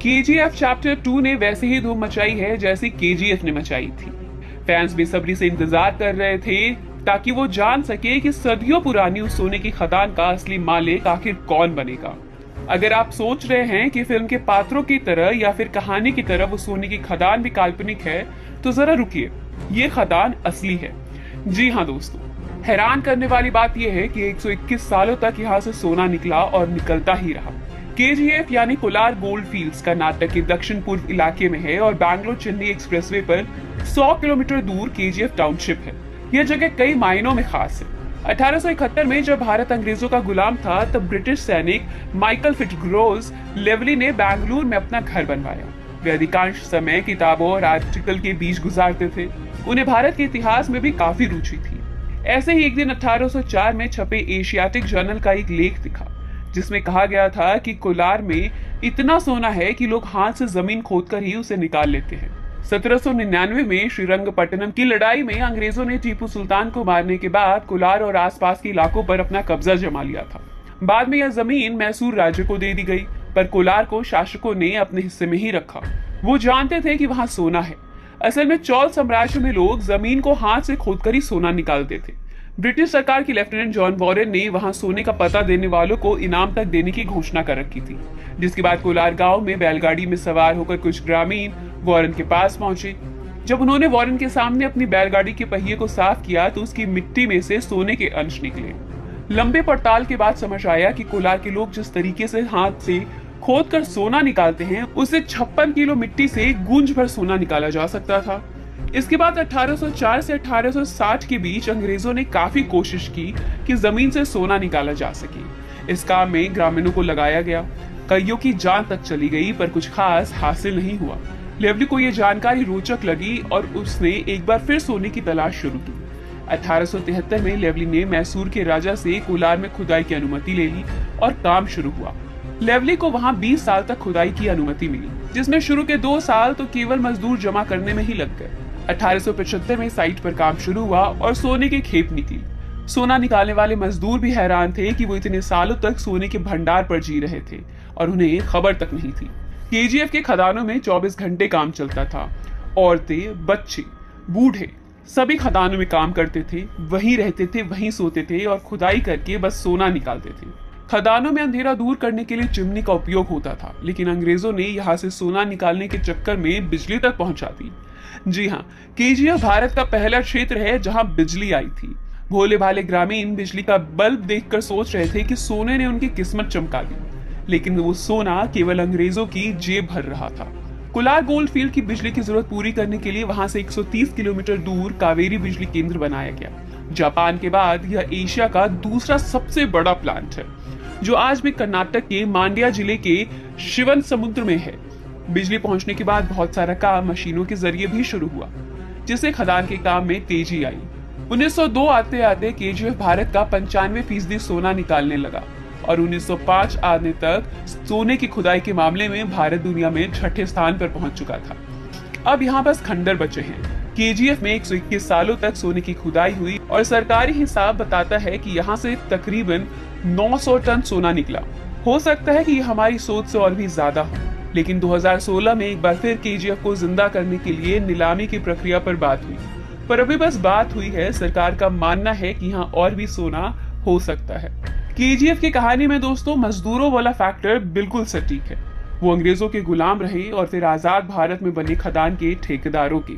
KGF chapter 2 ने वैसे ही धूम मचाई है जैसी केजीएफ ने मचाई थी। फैंस बेसब्री से इंतजार कर रहे थे ताकि वो जान सके कि सदियों पुरानी उस सोने की खदान का असली मालिक आखिर कौन बनेगा। अगर आप सोच रहे हैं कि फिल्म के पात्रों की तरह या फिर कहानी की तरह वो सोने की खदान भी काल्पनिक है, तो जरा रुकिए, ये खदान असली है। जी हाँ दोस्तों, हैरान करने वाली बात यह है कि 121 सालों तक यहाँ से सोना निकला और निकलता ही रहा। केजीएफ यानी कोलार गोल्ड फील्ड्स कर्नाटक के दक्षिण पूर्व इलाके में है और बैंगलोर चेन्नई एक्सप्रेसवे पर 100 किलोमीटर दूर केजीएफ टाउनशिप है। यह जगह कई मायनों में खास है। 1871 में जब भारत अंग्रेजों का गुलाम था, तब ब्रिटिश सैनिक माइकल फिट्जरोज लेवली ने बैंगलोर में अपना घर बनवाया। वे अधिकांश समय किताबों और आर्टिकल के बीच गुजारते थे। उन्हें भारत के इतिहास में भी काफी रुचि थी। ऐसे ही एक दिन 1804 में छपे एशियाटिक जर्नल का एक लेख दिखा, जिसमें कहा गया था कि कोलार में इतना सोना है कि लोग हाथ से जमीन खोदकर ही उसे निकाल लेते हैं। 1799 में श्रीरंगपट्टनम की लड़ाई में अंग्रेजों ने टीपू सुल्तान को मारने के बाद कोलार और आसपास के इलाकों पर अपना कब्जा जमा लिया था। बाद में यह जमीन मैसूर राज्य को दे दी गई, पर कोलार को शासकों ने अपने हिस्से में ही रखा। वो जानते थे कि वहां सोना है। असल में चोल साम्राज्य में लोग जमीन को हाथ से खोदकर ही सोना निकालते थे। ब्रिटिश सरकार की लेफ्टिनेंट जॉन वॉरेन ने वहां सोने का पता देने वालों को इनाम तक देने की घोषणा कर रखी थी, जिसके बाद कोलार गांव में बैलगाड़ी में सवार होकर कुछ ग्रामीण वॉरेन के पास पहुंचे। जब उन्होंने वॉरेन के सामने अपनी बैलगाड़ी के पहिए को साफ किया तो उसकी मिट्टी में से सोने के अंश निकले। लंबे पड़ताल के बाद समझ आया कि कोलार के लोग जिस तरीके से हाथ से खोद कर सोना निकालते हैं, उससे 56 किलो मिट्टी से गूंज भर सोना निकाला जा सकता था। इसके बाद 1804 से 1860 के बीच अंग्रेजों ने काफी कोशिश की कि जमीन से सोना निकाला जा सके। इस काम में ग्रामीणों को लगाया गया। कईयों की जान तक चली गई, पर कुछ खास हासिल नहीं हुआ। लेवली को यह जानकारी रोचक लगी और उसने एक बार फिर सोने की तलाश शुरू की। 1873 में लेवली ने मैसूर के राजा से कोलार में खुदाई की अनुमति ले ली और काम शुरू हुआ। लेवली को वहां 20 साल तक खुदाई की अनुमति मिली, जिसमें शुरू के 2 साल तो केवल मजदूर जमा करने में ही लग गए। 1875 में साइट पर काम शुरू हुआ और सोने की खेप निकली। सोना निकालने वाले मजदूर भी हैरान थे कि वो इतने सालों तक सोने के भंडार पर जी रहे थे और उन्हें खबर तक नहीं थी। केजीएफ के खदानों में 24 घंटे काम चलता था। औरतें, बच्चे, बूढ़े सभी खदानों में काम करते थे, वहीं रहते थे, वहीं सोते थे और खुदाई करके बस सोना निकालते थे। खदानों में अंधेरा दूर करने के लिए चिमनी का उपयोग होता था, लेकिन अंग्रेजों ने यहाँ से सोना निकालने के चक्कर में बिजली तक पहुंचा दी। जी हाँ, केजीएफ भारत का पहला क्षेत्र है जहां बिजली आई थी। भोले भाले ग्रामीण बिजली का बल्ब देखकर सोच रहे थे कि सोने ने उनकी किस्मत चमका दी, लेकिन वो सोना केवल अंग्रेजों की जेब भर रहा था। कोलार गोल्ड फील्ड की बिजली की जरूरत पूरी करने के लिए वहां से 130 किलोमीटर दूर कावेरी बिजली केंद्र बनाया गया। जापान के बाद यह एशिया का दूसरा सबसे बड़ा प्लांट है, जो आज भी कर्नाटक के मांड्या जिले के शिवन समुद्र में है। बिजली पहुंचने के बाद बहुत सारा काम मशीनों के जरिए भी शुरू हुआ, जिससे खदान के काम में तेजी आई। 1902 आते आते केजीएफ भारत का 95% सोना निकालने लगा और 1905 आने तक सोने की खुदाई के मामले में भारत दुनिया में 6ठे स्थान पर पहुंच चुका था। अब यहाँ बस खंडर बचे हैं। केजीएफ में 121 सालों तक सोने की खुदाई हुई और सरकारी हिसाब बताता है कि यहाँ से तकरीबन 900 टन सोना निकला। हो सकता है कि ये हमारी सोच से और भी ज्यादा हो, लेकिन 2016 में एक बार फिर केजीएफ को जिंदा करने के लिए नीलामी की प्रक्रिया पर बात हुई, पर अभी बस बात हुई है। सरकार का मानना है कि यहाँ और भी सोना हो सकता है। केजीएफ की कहानी में दोस्तों मजदूरों वाला फैक्टर बिल्कुल सटीक है। वो अंग्रेजों के गुलाम रहे और फिर आजाद भारत में बने खदान के ठेकेदारों के।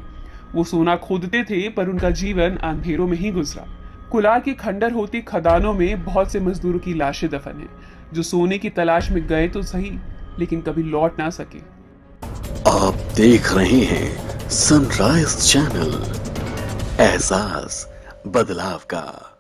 वो सोना खोदते थे, पर उनका जीवन अंधेरों में ही गुजरा। कोलार के खंडर होती खदानों में बहुत से मजदूरों की लाशें दफन है, जो सोने की तलाश में गए तो सही, लेकिन कभी लौट ना सके। आप देख रहे हैं सनराइज चैनल, एहसास बदलाव का।